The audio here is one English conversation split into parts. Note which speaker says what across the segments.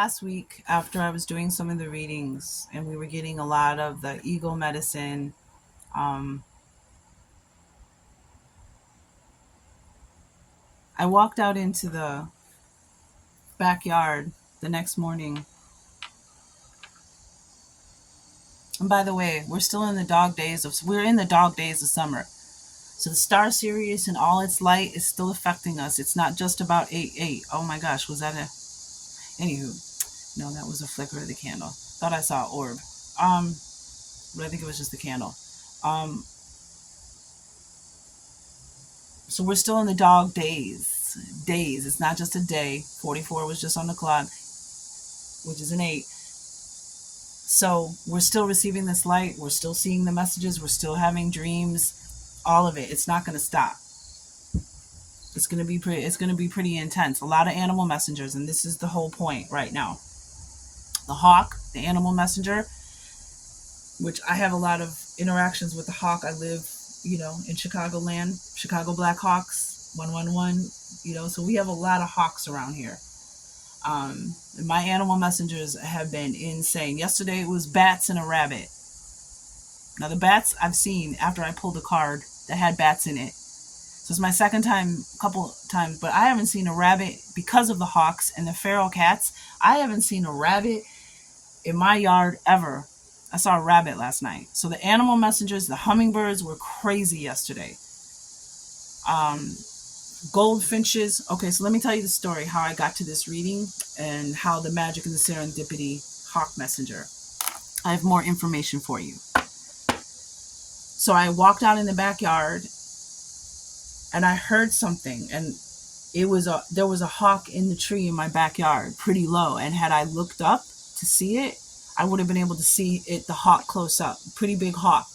Speaker 1: last week after I was doing some of the readings and we were getting a lot of the ego medicine, um, I walked out into the backyard the next morning. And by the way, we're in the dog days of summer. So the star series and all its light is still affecting us. It's not just about 8-8. Oh my gosh, was that a anywho? No, that was a flicker of the candle. Thought I saw an orb. Um, but I think it was just the candle. Um, so we're still in the dog days. Days. It's not just a day. 44 was just on the clock, which is an 8. So we're still receiving this light. We're still seeing the messages. We're still having dreams. All of it. It's not going to stop. It's going to be pretty. It's going to be pretty intense. A lot of animal messengers, and this is the whole point right now. The hawk, the animal messenger, which I have a lot of interactions with the hawk. I live, in Chicagoland, Chicago Blackhawks, 111, so we have a lot of hawks around here. My animal messengers have been insane. Yesterday it was bats and a rabbit. Now the bats I've seen after I pulled a card that had bats in it. So it's my second time, couple times, but I haven't seen a rabbit because of the hawks and the feral cats. I haven't seen a rabbit in my yard ever. I saw a rabbit last night. So the animal messengers, the hummingbirds were crazy yesterday. Goldfinches. Okay, so let me tell you the story, how I got to this reading and how the magic and the serendipity hawk messenger. I have more information for you. So I walked out in the backyard and I heard something, and there was a hawk in the tree in my backyard, pretty low, and had I looked up to see it, I would have been able to see the hawk close up. Pretty big hawk.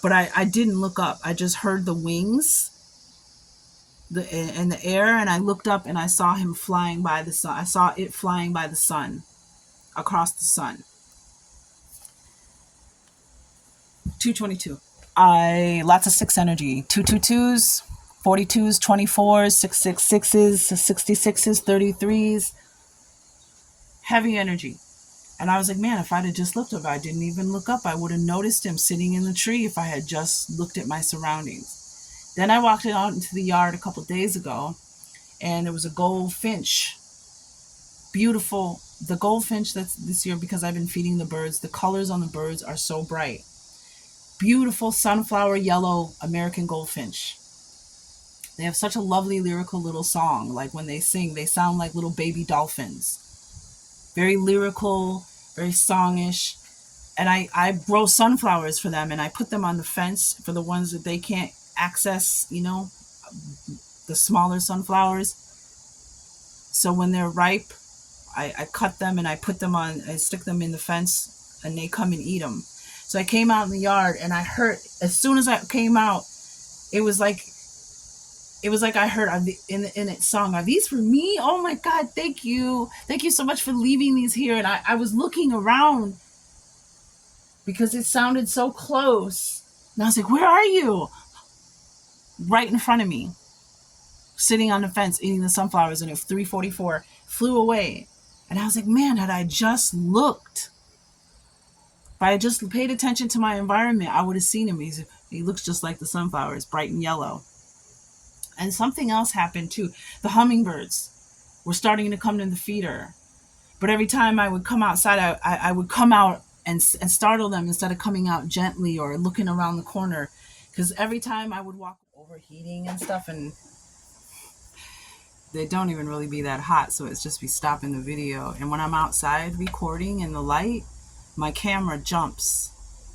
Speaker 1: But I didn't look up. I just heard the wings in the air, and I looked up and I saw him flying by the sun. I saw it flying by the sun, across the sun. 222. Lots of 6 energy. 222s, 42s, 24s, 666s, 66s, 33s. Heavy energy. And I was like, man, if I'd have just looked up, I didn't even look up, I would have noticed him sitting in the tree if I had just looked at my surroundings. Then I walked out into the yard a couple days ago, and there was a goldfinch. Beautiful. The goldfinch that's this year, because I've been feeding the birds, the colors on the birds are so bright. Beautiful sunflower yellow American goldfinch. They have such a lovely lyrical little song. Like when they sing, they sound like little baby dolphins. Very lyrical, very songish. And I grow sunflowers for them, and I put them on the fence for the ones that they can't access, the smaller sunflowers. So when they're ripe, I cut them and I stick them in the fence, and they come and eat them. So I came out in the yard, and I heard, as soon as I came out, it was like I heard in its song, "Are these for me? Oh my God, thank you so much for leaving these here." And I was looking around because it sounded so close, and I was like, "Where are you?" Right in front of me, sitting on the fence eating the sunflowers, and at 3:44 flew away. And I was like, man, had I just looked, if I had just paid attention to my environment, I would have seen him. He looks just like the sunflowers, bright and yellow. And something else happened too. The hummingbirds were starting to come to the feeder. But every time I would come outside, I would come out and startle them instead of coming out gently or looking around the corner. Because every time I would walk overheating and stuff, and they don't even really be that hot, so it's just be stopping the video. And when I'm outside recording in the light, my camera jumps.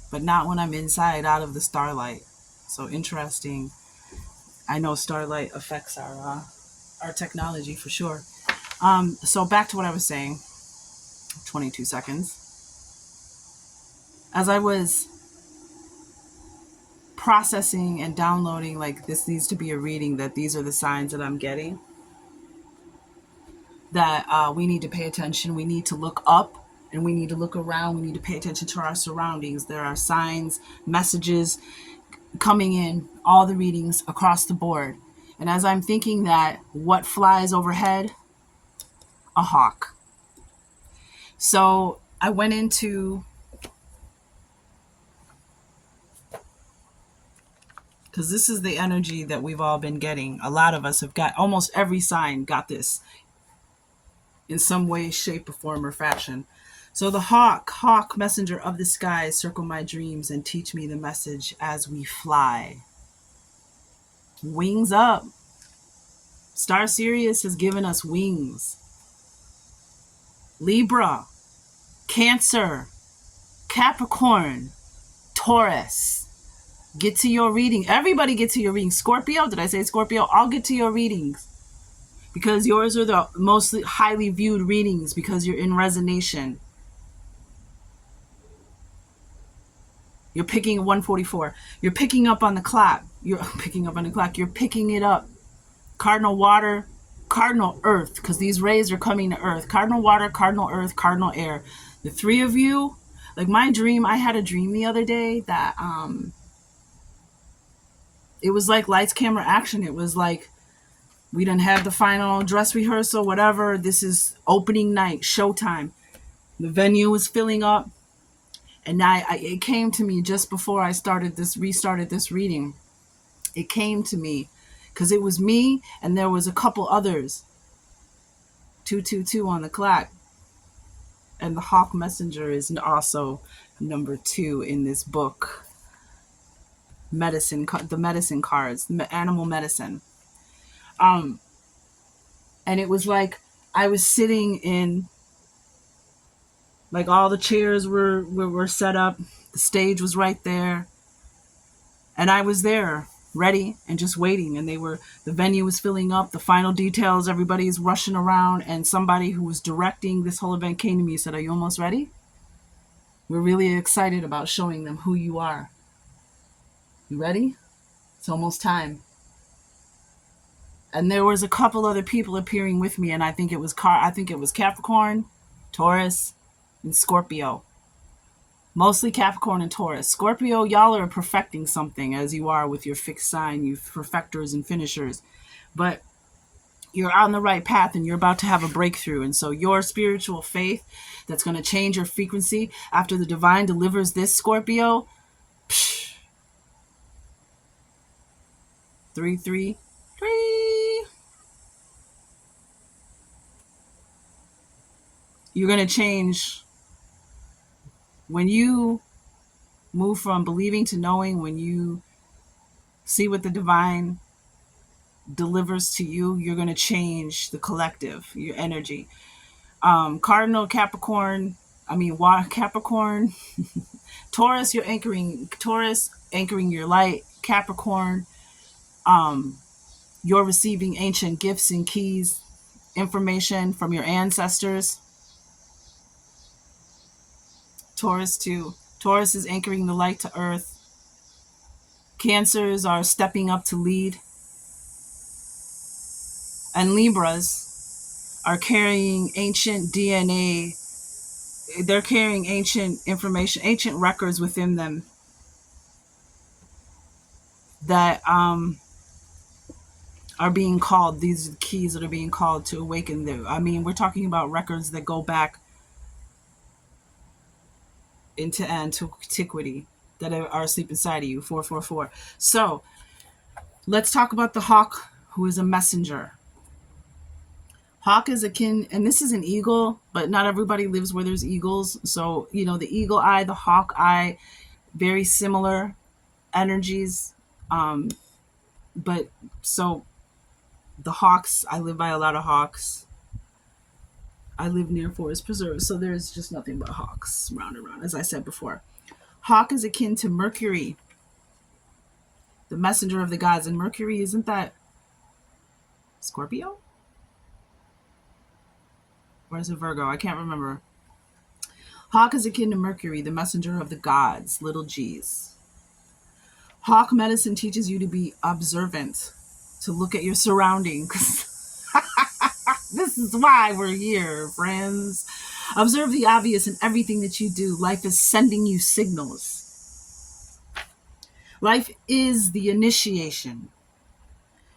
Speaker 1: But not when I'm inside out of the starlight. So interesting. I know starlight affects our technology for sure. So back to what I was saying. 22 seconds. As I was processing and downloading, like, this needs to be a reading, that these are the signs that I'm getting, that we need to pay attention. We need to look up, and we need to look around. We need to pay attention to our surroundings. There are signs, messages coming in, all the readings across the board. And as I'm thinking that, what flies overhead? A hawk. So I went into, because this is the energy that we've all been getting. A lot of us have got, almost every sign got this in some way, shape, or form or fashion. So the hawk, messenger of the skies, circle my dreams and teach me the message as we fly. Wings up. Star Sirius has given us wings. Libra, Cancer, Capricorn, Taurus. Get to your reading. Everybody get to your reading. Scorpio, did I say Scorpio? I'll get to your readings. Because yours are the most highly viewed readings because you're in resonation. You're picking 144. You're picking up on the clock. You're picking up on the clock. You're picking it up. Cardinal water, cardinal earth, because these rays are coming to earth. Cardinal water, cardinal earth, cardinal air. The three of you, like my dream, I had a dream the other day that it was like lights, camera, action. It was like we didn't have the final dress rehearsal, whatever. This is opening night, showtime. The venue was filling up. And it came to me just before I restarted this reading. It came to me because it was me and there was a couple others. 222 on the clock. And the Hawk Messenger is also number 2 in this book. The medicine cards, the animal medicine. And it was like I was sitting in, like all the chairs were set up. The stage was right there. And I was there, ready and just waiting. And the venue was filling up, the final details, everybody's rushing around. And somebody who was directing this whole event came to me and said, "Are you almost ready? We're really excited about showing them who you are. You ready? It's almost time." And there was a couple other people appearing with me, and I think it was Capricorn, Taurus, and Scorpio. Mostly Capricorn and Taurus. Scorpio, y'all are perfecting something as you are with your fixed sign, you perfectors and finishers. But you're on the right path and you're about to have a breakthrough. And so your spiritual faith that's going to change your frequency after the divine delivers this, Scorpio, 333. You're going to change when you move from believing to knowing, when you see what the divine delivers to you, you're going to change the collective, your energy. Cardinal Capricorn, Capricorn, Taurus, anchoring your light. Capricorn, you're receiving ancient gifts and keys, information from your ancestors. Taurus too. Taurus is anchoring the light to earth. Cancers are stepping up to lead. And Libras are carrying ancient DNA. They're carrying ancient information, ancient records within them that are being called. These are the keys that are being called to awaken them. We're talking about records that go back into antiquity that are asleep inside of you. 444. So let's talk about the hawk, who is a messenger. Hawk is akin, and this is an eagle, but not everybody lives where there's eagles. So, the eagle eye, the hawk eye, very similar energies. But so the hawks, I live by a lot of hawks. I live near forest preserves, so there's just nothing but hawks round and round, as I said before. Hawk is akin to Mercury, the messenger of the gods. And Mercury, isn't that Scorpio? Or is it Virgo? I can't remember. Hawk is akin to Mercury, the messenger of the gods, little g's. Hawk medicine teaches you to be observant, to look at your surroundings. This is why we're here, friends. Observe the obvious in everything that you do. Life is sending you signals. Life is the initiation.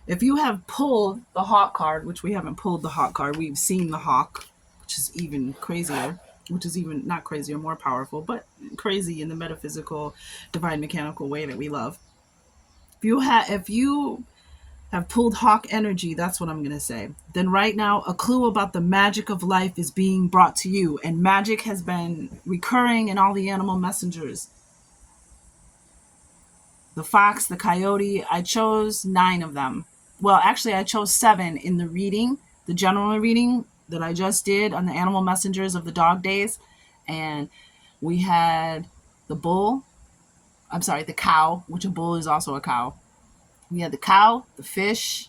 Speaker 1: If you have pulled the hawk card, which we haven't pulled the hawk card, we've seen the hawk, which is even crazier. which is even not crazy or more powerful, but crazy in the metaphysical, divine, mechanical way that we love. If you have pulled hawk energy, that's what I'm going to say, then right now a clue about the magic of life is being brought to you. And magic has been recurring in all the animal messengers. The fox, the coyote, I chose 9 of them. Well, actually, I chose 7 in the reading, the general reading that I just did on the animal messengers of the dog days. And we had the bull, I'm sorry, the cow, which a bull is also a cow. We had the cow, the fish.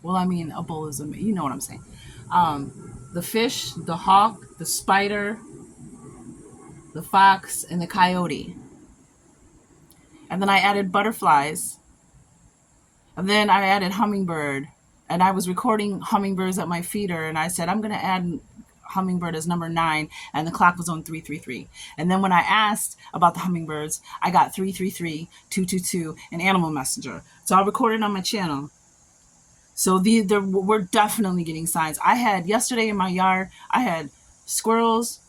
Speaker 1: Well, I mean, a bull is you know what I'm saying. The fish, the hawk, the spider, the fox, and the coyote. And then I added butterflies. And then I added hummingbird. And I was recording hummingbirds at my feeder, and I said, I'm going to add hummingbird as number 9, and the clock was on 333. And then when I asked about the hummingbirds, I got 333, 222, and animal messenger. So I recorded on my channel. So we're definitely getting signs. I had yesterday in my yard, I had squirrels,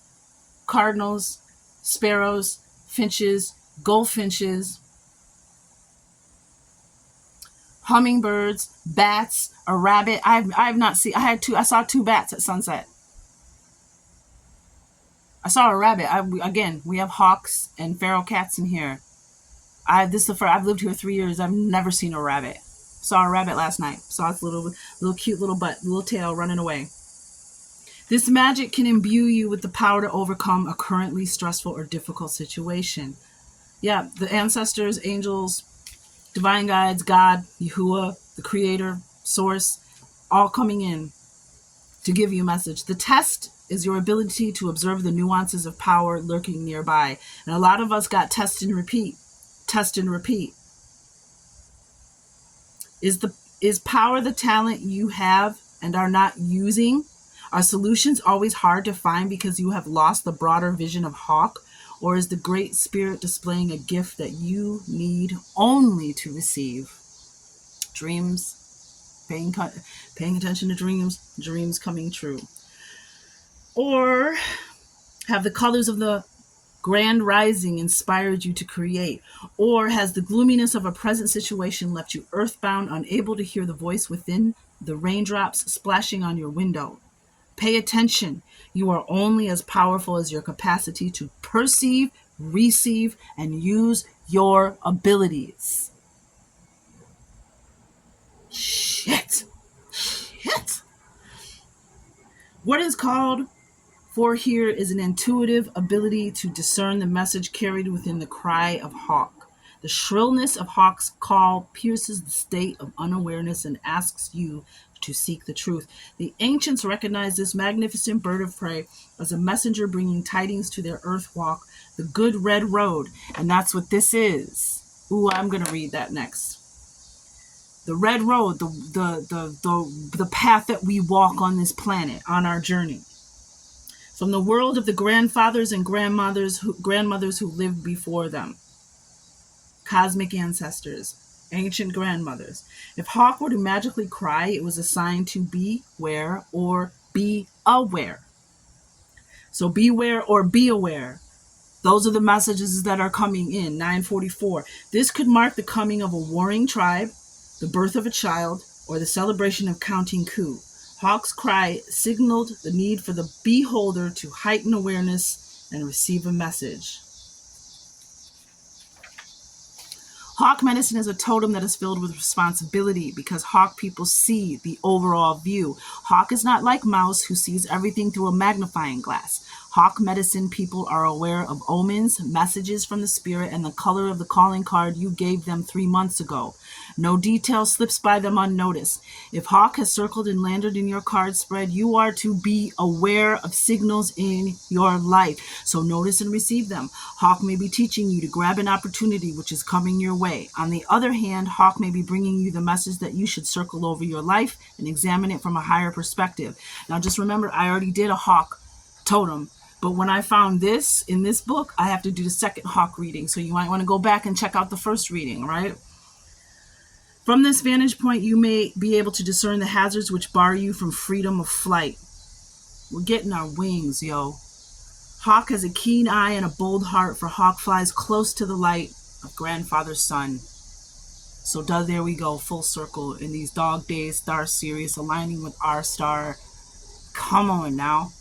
Speaker 1: cardinals, sparrows, finches, goldfinches, hummingbirds, bats, a rabbit. I've not seen. I saw 2 bats at sunset. I saw a rabbit. Again, we have hawks and feral cats in here. I've lived here 3 years. I've never seen a rabbit. Saw a rabbit last night. Saw its little cute little butt, little tail running away. This magic can imbue you with the power to overcome a currently stressful or difficult situation. Yeah, the ancestors, angels, divine guides, God, Yahuwah, the creator, source, all coming in to give you a message. The test is your ability to observe the nuances of power lurking nearby. And a lot of us got test and repeat. Test and repeat. Is power the talent you have and are not using? Are solutions always hard to find because you have lost the broader vision of Hawk? Or is the Great Spirit displaying a gift that you need only to receive? Dreams, paying attention to dreams coming true. Or have the colors of the grand rising inspired you to create? Or has the gloominess of a present situation left you earthbound, unable to hear the voice within the raindrops splashing on your window? Pay attention. You are only as powerful as your capacity to perceive, receive, and use your abilities. Shit. What is called for here is an intuitive ability to discern the message carried within the cry of Hawk. The shrillness of Hawk's call pierces the state of unawareness and asks you to seek the truth. The ancients recognized this magnificent bird of prey as a messenger bringing tidings to their earth walk, the good red road. And that's what this is. Ooh, I'm going to read that next. The red road, the path that we walk on this planet, on our journey. From the world of the grandfathers and grandmothers who lived before them. Cosmic ancestors, ancient grandmothers. If Hawk were to magically cry, it was a sign to beware or be aware. So beware or be aware. Those are the messages that are coming in. 944. This could mark the coming of a warring tribe, the birth of a child, or the celebration of counting coup. Hawk's cry signaled the need for the beholder to heighten awareness and receive a message. Hawk medicine is a totem that is filled with responsibility because Hawk people see the overall view. Hawk is not like Mouse, who sees everything through a magnifying glass. Hawk medicine people are aware of omens, messages from the spirit, and the color of the calling card you gave them 3 months ago. No detail slips by them unnoticed. If Hawk has circled and landed in your card spread, you are to be aware of signals in your life. So notice and receive them. Hawk may be teaching you to grab an opportunity which is coming your way. On the other hand, Hawk may be bringing you the message that you should circle over your life and examine it from a higher perspective. Now just remember, I already did a Hawk totem. But when I found this in this book, I have to do the second Hawk reading. So you might want to go back and check out the first reading, right? From this vantage point, you may be able to discern the hazards which bar you from freedom of flight. We're getting our wings, yo. Hawk has a keen eye and a bold heart, for Hawk flies close to the light of grandfather's sun. So there we go, full circle in these dog days, star series aligning with our star. Come on now.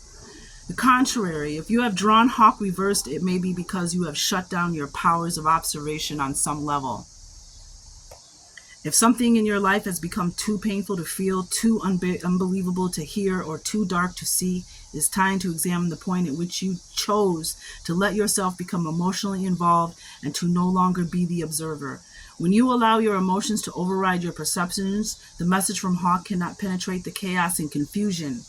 Speaker 1: The contrary, if you have drawn Hawk reversed, it may be because you have shut down your powers of observation on some level. If something in your life has become too painful to feel, too unbelievable to hear, or too dark to see, it's time to examine the point at which you chose to let yourself become emotionally involved and to no longer be the observer. When you allow your emotions to override your perceptions, the message from Hawk cannot penetrate the chaos and confusion.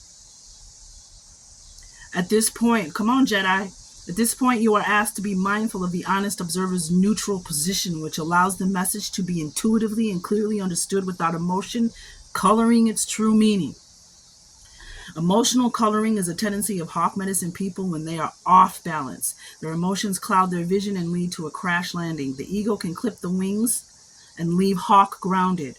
Speaker 1: At this point, come on, Jedi. At this point, you are asked to be mindful of the honest observer's neutral position, which allows the message to be intuitively and clearly understood without emotion coloring its true meaning. Emotional coloring is a tendency of Hawk medicine people when they are off balance. Their emotions cloud their vision and lead to a crash landing. The ego can clip the wings and leave Hawk grounded.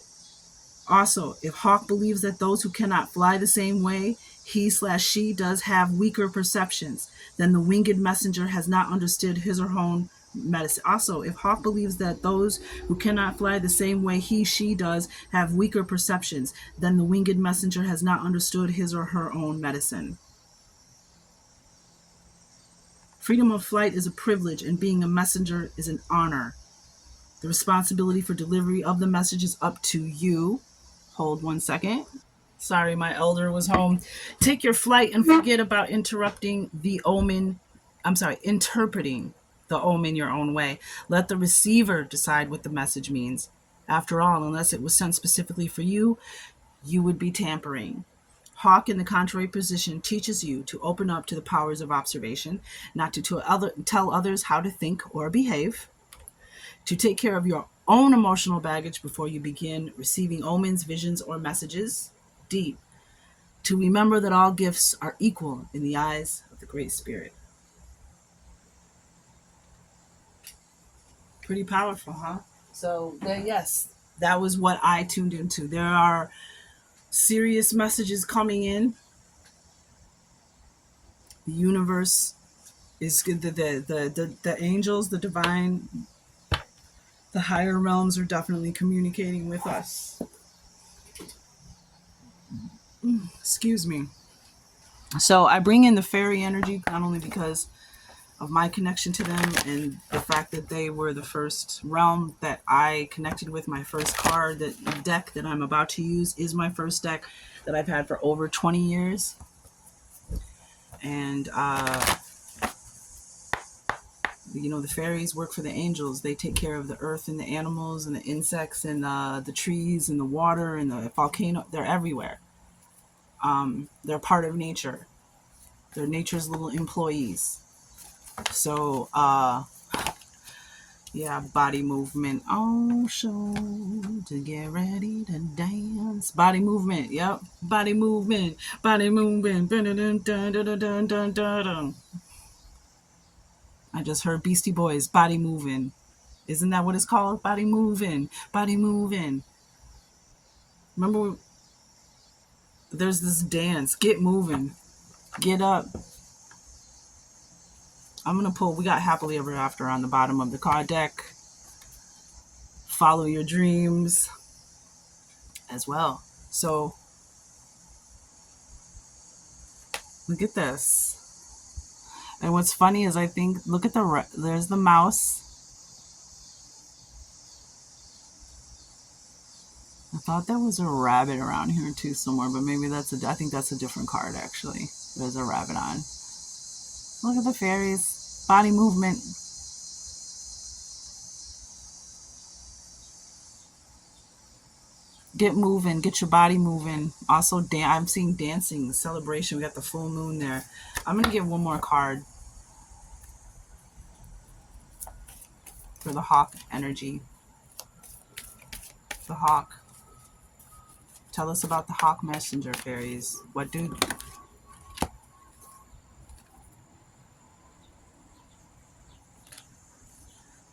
Speaker 1: Also, if Hawk believes that those who cannot fly the same way he/she does have weaker perceptions, then the winged messenger has not understood his or her own medicine. Also, if Hawk believes that those who cannot fly the same way he/she does have weaker perceptions, then the winged messenger has not understood his or her own medicine. Freedom of flight is a privilege, and being a messenger is an honor. The responsibility for delivery of the message is up to you. Hold 1 second. Sorry, my elder was home. Take your flight and forget about interrupting the omen. Interpreting the omen your own way. Let the receiver decide what the message means. After all, unless it was sent specifically for you, you would be tampering. Hawk, in the contrary position, teaches you to open up to the powers of observation, not to tell others how to think or behave, to take care of your own emotional baggage before you begin receiving omens, visions, or messages. Deep. To remember that all gifts are equal in the eyes of the Great Spirit. Pretty powerful, huh? So, yes, that was what I tuned into. There are serious messages coming in. The universe is good. The angels, the divine, the higher realms are definitely communicating with us. Excuse me. So I bring in the fairy energy not only because of my connection to them and the fact that they were the first realm that I connected with. My first card, the deck that I'm about to use is my first deck that I've had for over 20 years. And, the fairies work for the angels. They take care of the earth and the animals and the insects and the trees and the water and the volcano. They're everywhere. They're part of nature. They're nature's little employees. So, body movement. Oh, show to get ready to dance. Body movement. Yep. Body movement. Body movement. I just heard Beastie Boys. Body moving. Isn't that what it's called? Body moving. Body moving. Remember, there's this dance. Get moving. Get up. I'm going to pull. We got Happily Ever After on the bottom of the card deck. Follow your dreams as well. So look at this. And what's funny is I think, look at there's the mouse. I thought there was a rabbit around here too somewhere, but maybe I think that's a different card actually. There's a rabbit on. Look at the fairies. Body movement. Get moving. Get your body moving. Also, I'm seeing dancing, celebration. We got the full moon there. I'm going to get one more card for the Hawk energy. The Hawk. Tell us about the Hawk messenger, fairies. What do...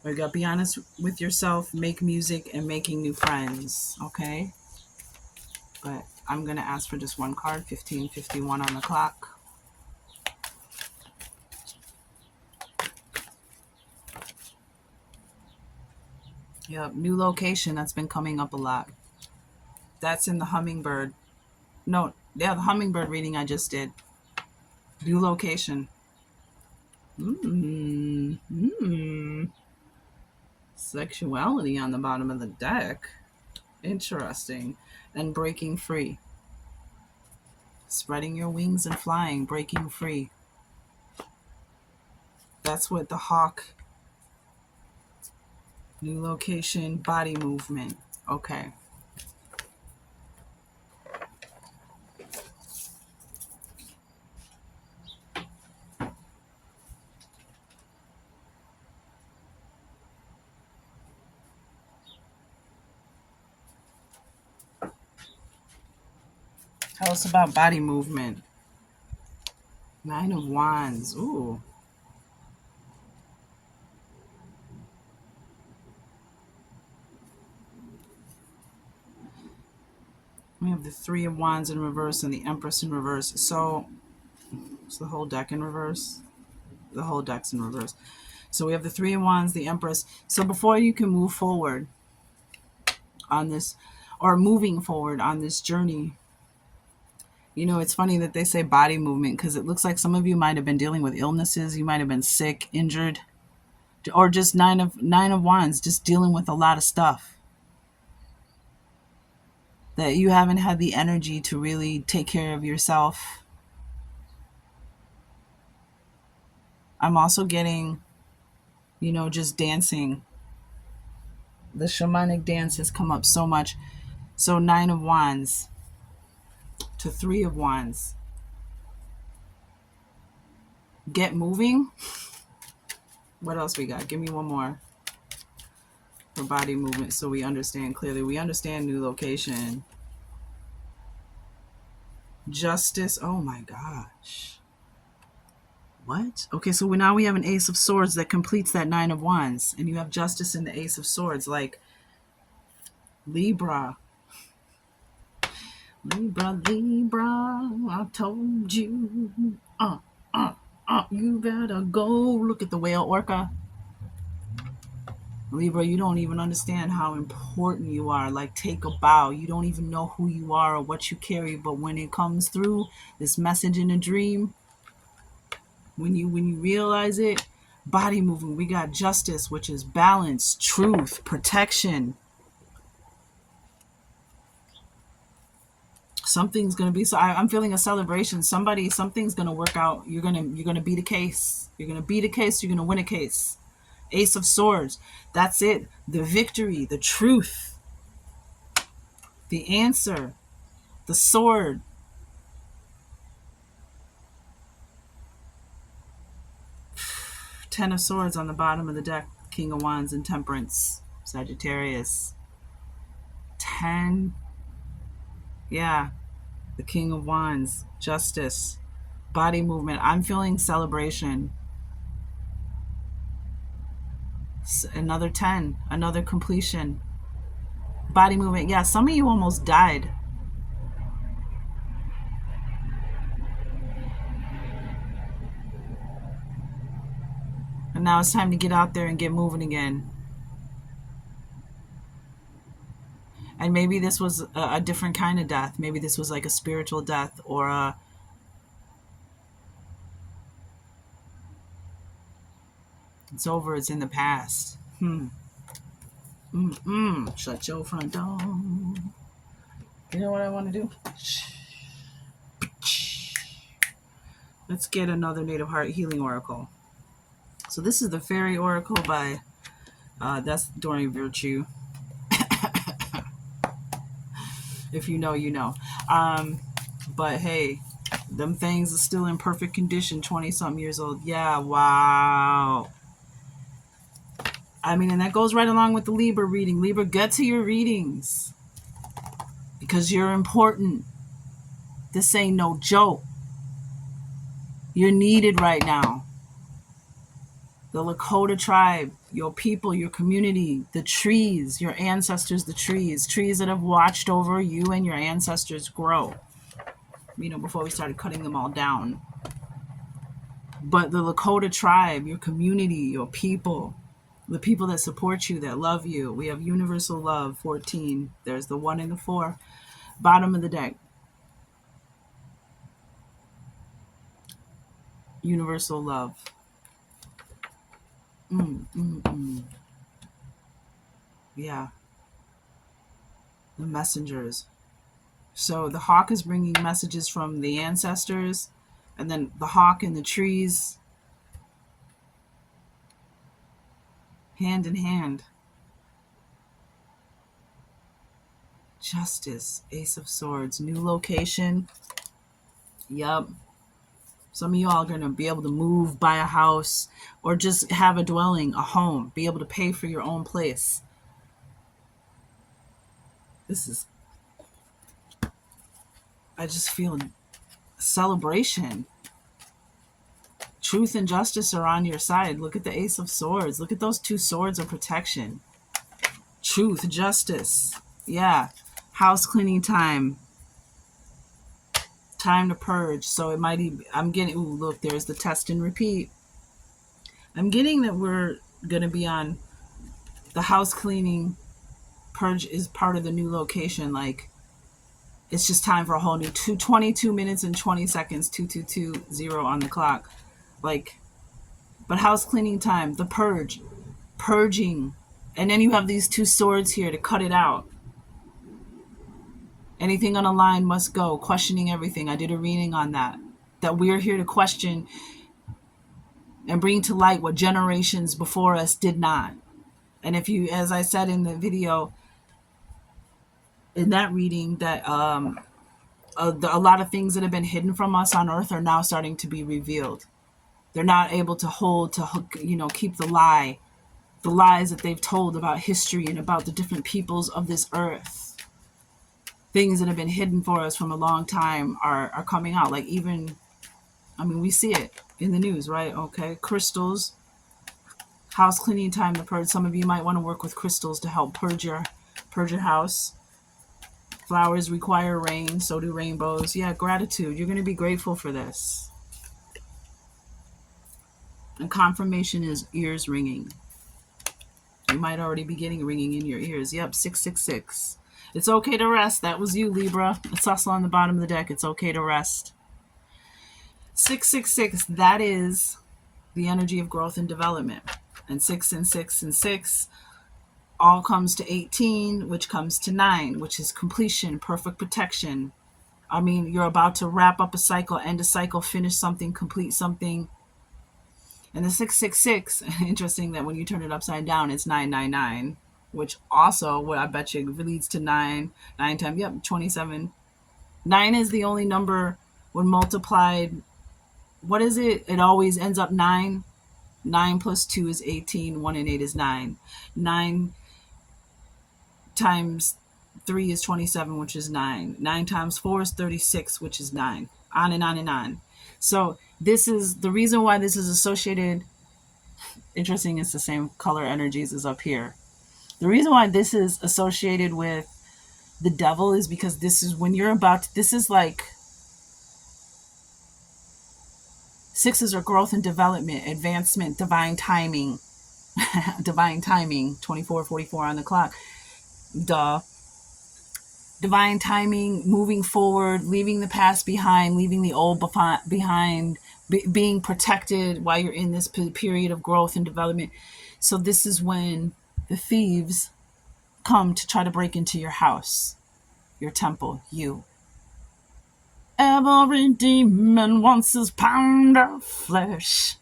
Speaker 1: You gotta be honest with yourself, make music, and making new friends, okay? But I'm gonna ask for just one card, 15:51 on the clock. Yep, new location that's been coming up a lot. That's in the hummingbird. No, yeah, the hummingbird reading I just did. New location. Mm, mm. Sexuality on the bottom of the deck. Interesting. And breaking free. Spreading your wings and flying, breaking free. That's what the hawk. New location, body movement. Okay. Tell us about body movement. Nine of Wands. Ooh. We have the Three of Wands in reverse and the Empress in reverse. So it's the whole deck in reverse. The whole deck's in reverse. So we have the Three of Wands, the Empress. So before you can move forward on this, or moving forward on this journey, you know, it's funny that they say body movement because it looks like some of you might have been dealing with illnesses. You might have been sick, injured, or just nine of wands, just dealing with a lot of stuff that you haven't had the energy to really take care of yourself. I'm also getting, you know, just dancing. The shamanic dance has come up so much. So nine of wands to three of wands. Get moving. What else we got? Give me one more for body movement so we understand clearly. We understand new location. Justice. Oh my gosh. What? Okay, so now we have an ace of swords that completes that nine of wands. And you have justice in the ace of swords. Like Libra. Libra, Libra, I told you. You better go. Look at the whale orca. Libra, you don't even understand how important you are. Like, take a bow. You don't even know who you are or what you carry, but when it comes through, this message in a dream, when you realize it, body moving, we got justice, which is balance, truth, protection. Something's gonna be I'm feeling a celebration. Something's gonna work out. You're gonna beat a case. You're gonna beat a case. You're gonna win a case. Ace of Swords. That's it. The victory, the truth, the answer, the sword. Ten of Swords on the bottom of the deck. King of Wands and Temperance. Sagittarius. 10. Yeah. The King of Wands. Justice. Body movement. I'm feeling celebration. Another 10. Another completion. Body movement. Yeah, some of you almost died. And now it's time to get out there and get moving again. And maybe this was a different kind of death. Maybe this was like a spiritual death or a... It's over. It's in the past. Shut your front door. You know what I want to do? Let's get another Native Heart Healing Oracle. So this is the Fairy Oracle by... that's Doreen Virtue. If you know, you know. But hey, them things are still in perfect condition, 20-something years old. Yeah, wow. I mean, and that goes right along with the Libra reading. Libra, get to your readings. Because you're important. This ain't no joke. You're needed right now. The Lakota tribe, your people, your community, the trees, your ancestors, the trees that have watched over you and your ancestors grow. You know, before we started cutting them all down. But the Lakota tribe, your community, your people, The people that support you, that love you. We have universal love, 14. There's the 1 and the 4. Bottom of the deck. Universal love. Yeah. The messengers. So the hawk is bringing messages from the ancestors, and then the hawk in the trees, hand in hand. Justice, Ace of Swords, new location. Yup. Some of y'all are going to be able to move, buy a house, or just have a dwelling, a home, be able to pay for your own place. This is, I just feel a celebration. Truth and justice are on your side. Look at the Ace of Swords. Look at those 2 swords of protection. Truth, justice. Yeah. House cleaning time. Time to purge. So it might be, I'm getting, ooh, look, there's the test and repeat. I'm getting that we're going to be on the house cleaning. Purge is part of the new location. Like, it's just time for a whole new 22 minutes and 20 seconds, 2220 on the clock. Like, but house cleaning time, the purge, purging. And then you have these 2 swords here to cut it out. Anything on a line must go, questioning everything. I did a reading on that. That we're here to question and bring to light what generations before us did not. And if you, as I said in the video, in that reading, that a lot of things that have been hidden from us on earth are now starting to be revealed. They're not able to hold, to keep the lies that they've told about history and about the different peoples of this earth. Things that have been hidden for us from a long time are coming out. Like, even, I mean, we see it in the news, right? Okay, crystals, house cleaning time to purge. Some of you might want to work with crystals to help purge your house. Flowers require rain, so do rainbows. Yeah, gratitude. You're going to be grateful for this. And confirmation is ears ringing. You might already be getting ringing in your ears. Yep, 666. It's okay to rest. That was you, Libra. It's also on the bottom of the deck. It's okay to rest. 666, that is the energy of growth and development. And 6 and 6 and 6 all comes to 18, which comes to 9, which is completion, perfect protection. I mean, you're about to wrap up a cycle, end a cycle, finish something, complete something. And the 666, interesting that when you turn it upside down, it's 999, which also, what I bet you leads to 9 times, yep, 27. 9 is the only number when multiplied. What is it? It always ends up 9. 9 plus 2 is 18. 1 and 8 is 9. 9 times 3 is 27, which is 9. 9 times 4 is 36, which is 9. On and on and on. So this is the reason why this is associated. Interesting, it's the same color energies as up here. The reason why this is associated with the devil is because this is when you're about to, this is like, 6s are growth and development, advancement, divine timing. Divine timing, 24:44 on the clock. Duh. Divine timing, moving forward, leaving the past behind, leaving the old behind, being protected while you're in this period of growth and development. So this is when the thieves come to try to break into your house, your temple, you. Every demon wants his pound of flesh.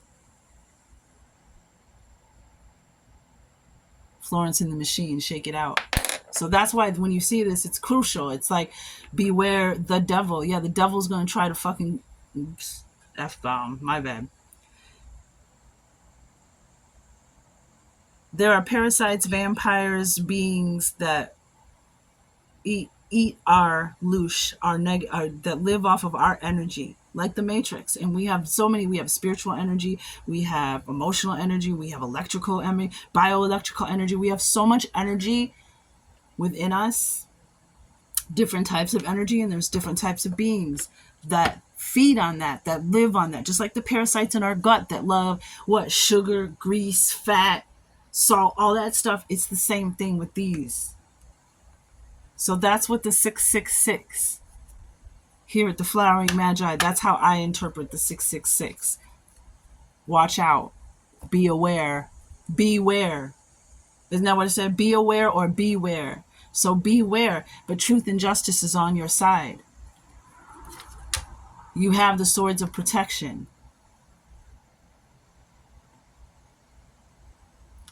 Speaker 1: Florence and the Machine, shake it out. So that's why when you see this, it's crucial. It's like, beware the devil. Yeah, the devil's going to try to fucking... Oops, F-bomb, my bad. There are parasites, vampires, beings that eat our loosh, that live off of our energy, like the Matrix. And we have so many. We have spiritual energy, we have emotional energy, we have electrical energy, bioelectrical energy. We have so much energy within us, different types of energy, and there's different types of beings that feed on that live on that, just like the parasites in our gut that love what? Sugar, grease, fat. So all that stuff, it's the same thing with these. So that's what the 666 here at the Flowering Magi, that's how I interpret the 666. Watch out. Be aware. Beware. Isn't that what it said? Be aware or beware. So beware, but truth and justice is on your side. You have the swords of protection.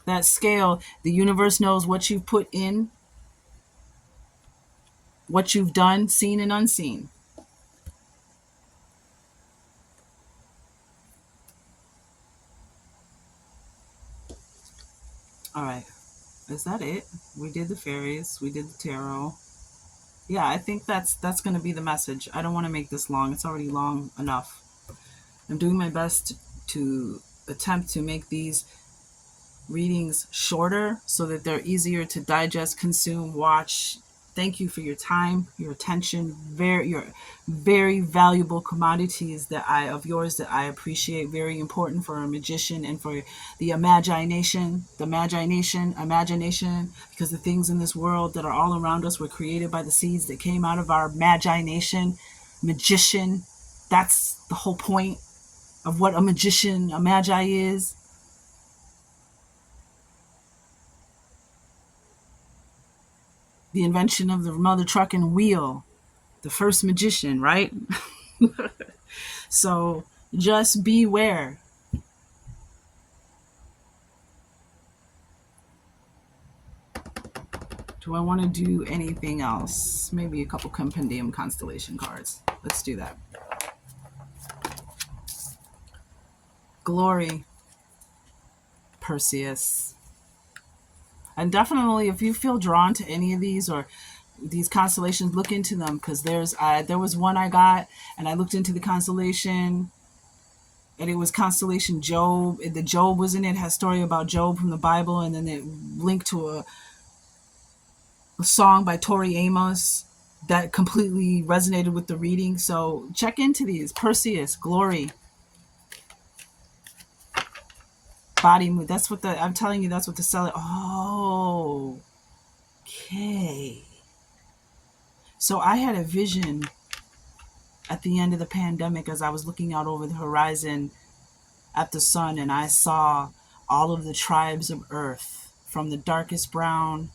Speaker 1: That scale, the universe knows what you've put in, what you've done, seen and unseen. All right. Is that it? We did the fairies. We did the tarot. Yeah, I think that's going to be the message. I don't want to make this long. It's already long enough. I'm doing my best to attempt to make these readings shorter so that they're easier to digest, consume, watch. Thank you for your time, your attention, your very valuable commodities that I of yours that I appreciate. Very important for a magician and for the imagination, because the things in this world that are all around us were created by the seeds that came out of our imagination. Magician, that's the whole point of what a magician, a magi is. The invention of the mother truck and wheel, the first magician, right? So just beware. Do I want to do anything else? Maybe a couple compendium constellation cards. Let's do that. Glory, Perseus. And definitely, if you feel drawn to any of these or these constellations, look into them, because there was one I got, and I looked into the constellation, and it was constellation Job. The Job was in it. It has a story about Job from the Bible, and then it linked to a song by Tori Amos that completely resonated with the reading. So check into these. Perseus, Glory, Body Mood. That's what I'm telling you. That's what the seller. Oh, okay. So I had a vision at the end of the pandemic as I was looking out over the horizon at the sun, and I saw all of the tribes of Earth, from the darkest brown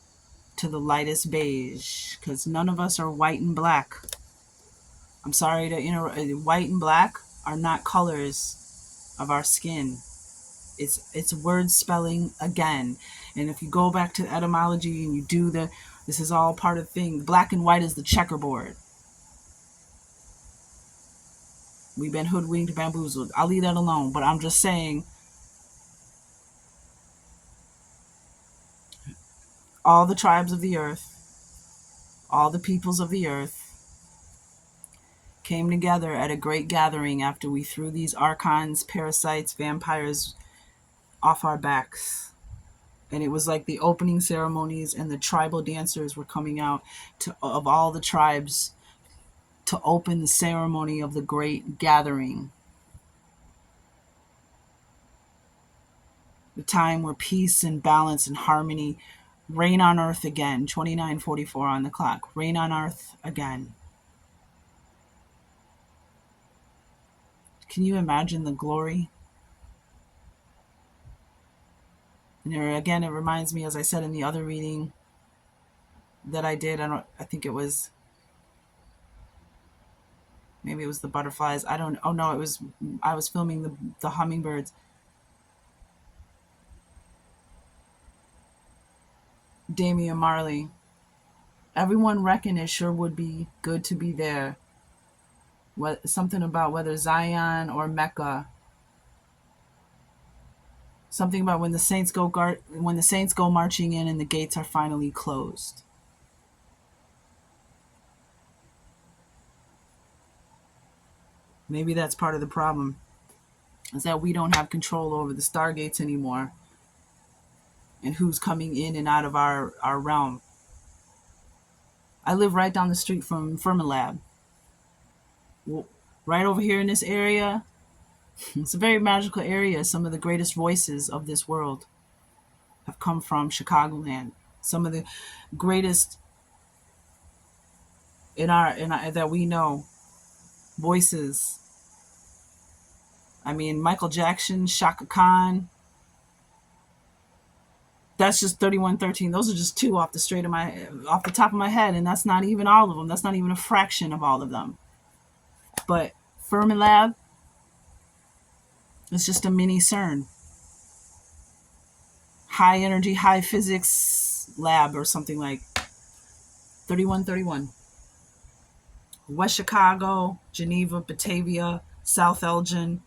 Speaker 1: to the lightest beige, because none of us are white and black. I'm sorry to white and black are not colors of our skin. It's word spelling again. And if you go back to etymology and you do this is all part of the thing. Black and white is the checkerboard. We've been hoodwinked, bamboozled. I'll leave that alone. But I'm just saying, all the tribes of the earth, all the peoples of the earth came together at a great gathering after we threw these archons, parasites, vampires off our backs. And it was like the opening ceremonies, and the tribal dancers were coming out of all the tribes to open the ceremony of the great gathering. The time where peace and balance and harmony reign on earth again. 29:44 on the clock. Reign on earth again. Can you imagine the glory? And there, again, it reminds me, as I said in the other reading that I did, I think it was, maybe it was the butterflies. I don't, oh no, I was filming the hummingbirds. Damian Marley. Everyone reckoned it sure would be good to be there. Something about whether Zion or Mecca. Something about when the saints go marching in and the gates are finally closed. Maybe that's part of the problem, is that we don't have control over the stargates anymore and who's coming in and out of our realm. I live right down the street from Fermilab. Right over here in this area, it's a very magical area. Some of the greatest voices of this world have come from Chicagoland. Some of the greatest in our that we know voices. I mean, Michael Jackson, Shaka Khan. That's just 3113. Those are just two off the top of my head, and that's not even all of them. That's not even a fraction of all of them. But Fermilab is just a mini CERN, high energy, high physics lab or something like 3131. West Chicago, Geneva, Batavia, South Elgin,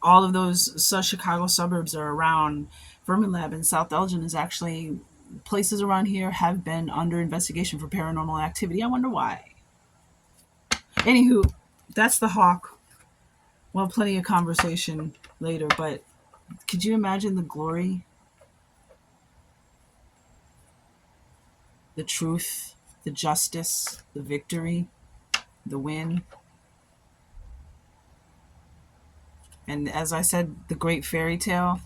Speaker 1: all of those Chicago suburbs are around Fermilab, and South Elgin is actually places around here have been under investigation for paranormal activity. I wonder why. Anywho, that's the hawk. Well, plenty of conversation later, but could you imagine the glory, the truth, the justice, the victory, the win? And as I said, the great fairy tale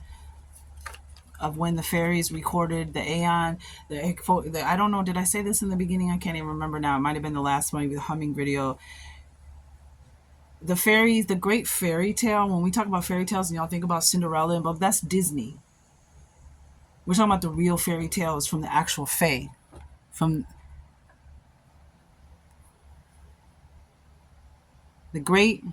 Speaker 1: of when the fairies recorded the Aeon. I don't know, did I say this in the beginning? I can't even remember now. It might have been the last one, the humming video. The fairies, the great fairy tale, when we talk about fairy tales and y'all think about Cinderella and above, that's Disney. We're talking about the real fairy tales from the actual fae. From the great,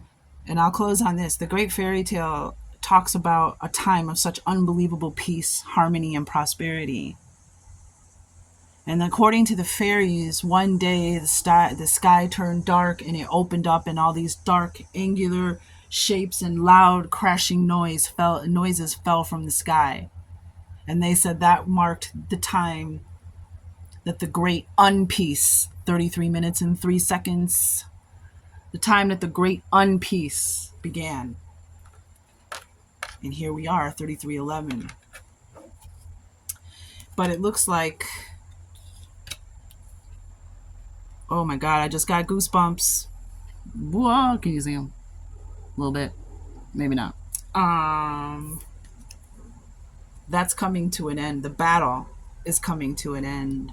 Speaker 1: and I'll close on this, the great fairy tale talks about a time of such unbelievable peace, harmony, and prosperity. And according to the fairies, one day the sky turned dark and it opened up, and all these dark, angular shapes and loud crashing noises fell from the sky. And they said that marked the time that the great unpeace, 33 minutes and 3 seconds, the time that the great unpeace began. And here we are, 3311. But it looks like, oh my God, I just got goosebumps. Whoa, can you see them? A little bit. Maybe not. That's coming to an end. The battle is coming to an end.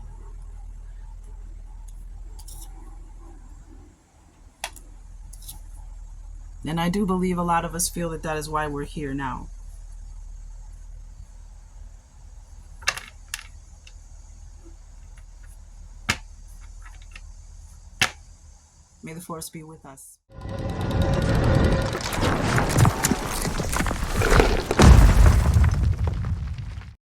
Speaker 1: And I do believe a lot of us feel that that is why we're here now. May the force be with us.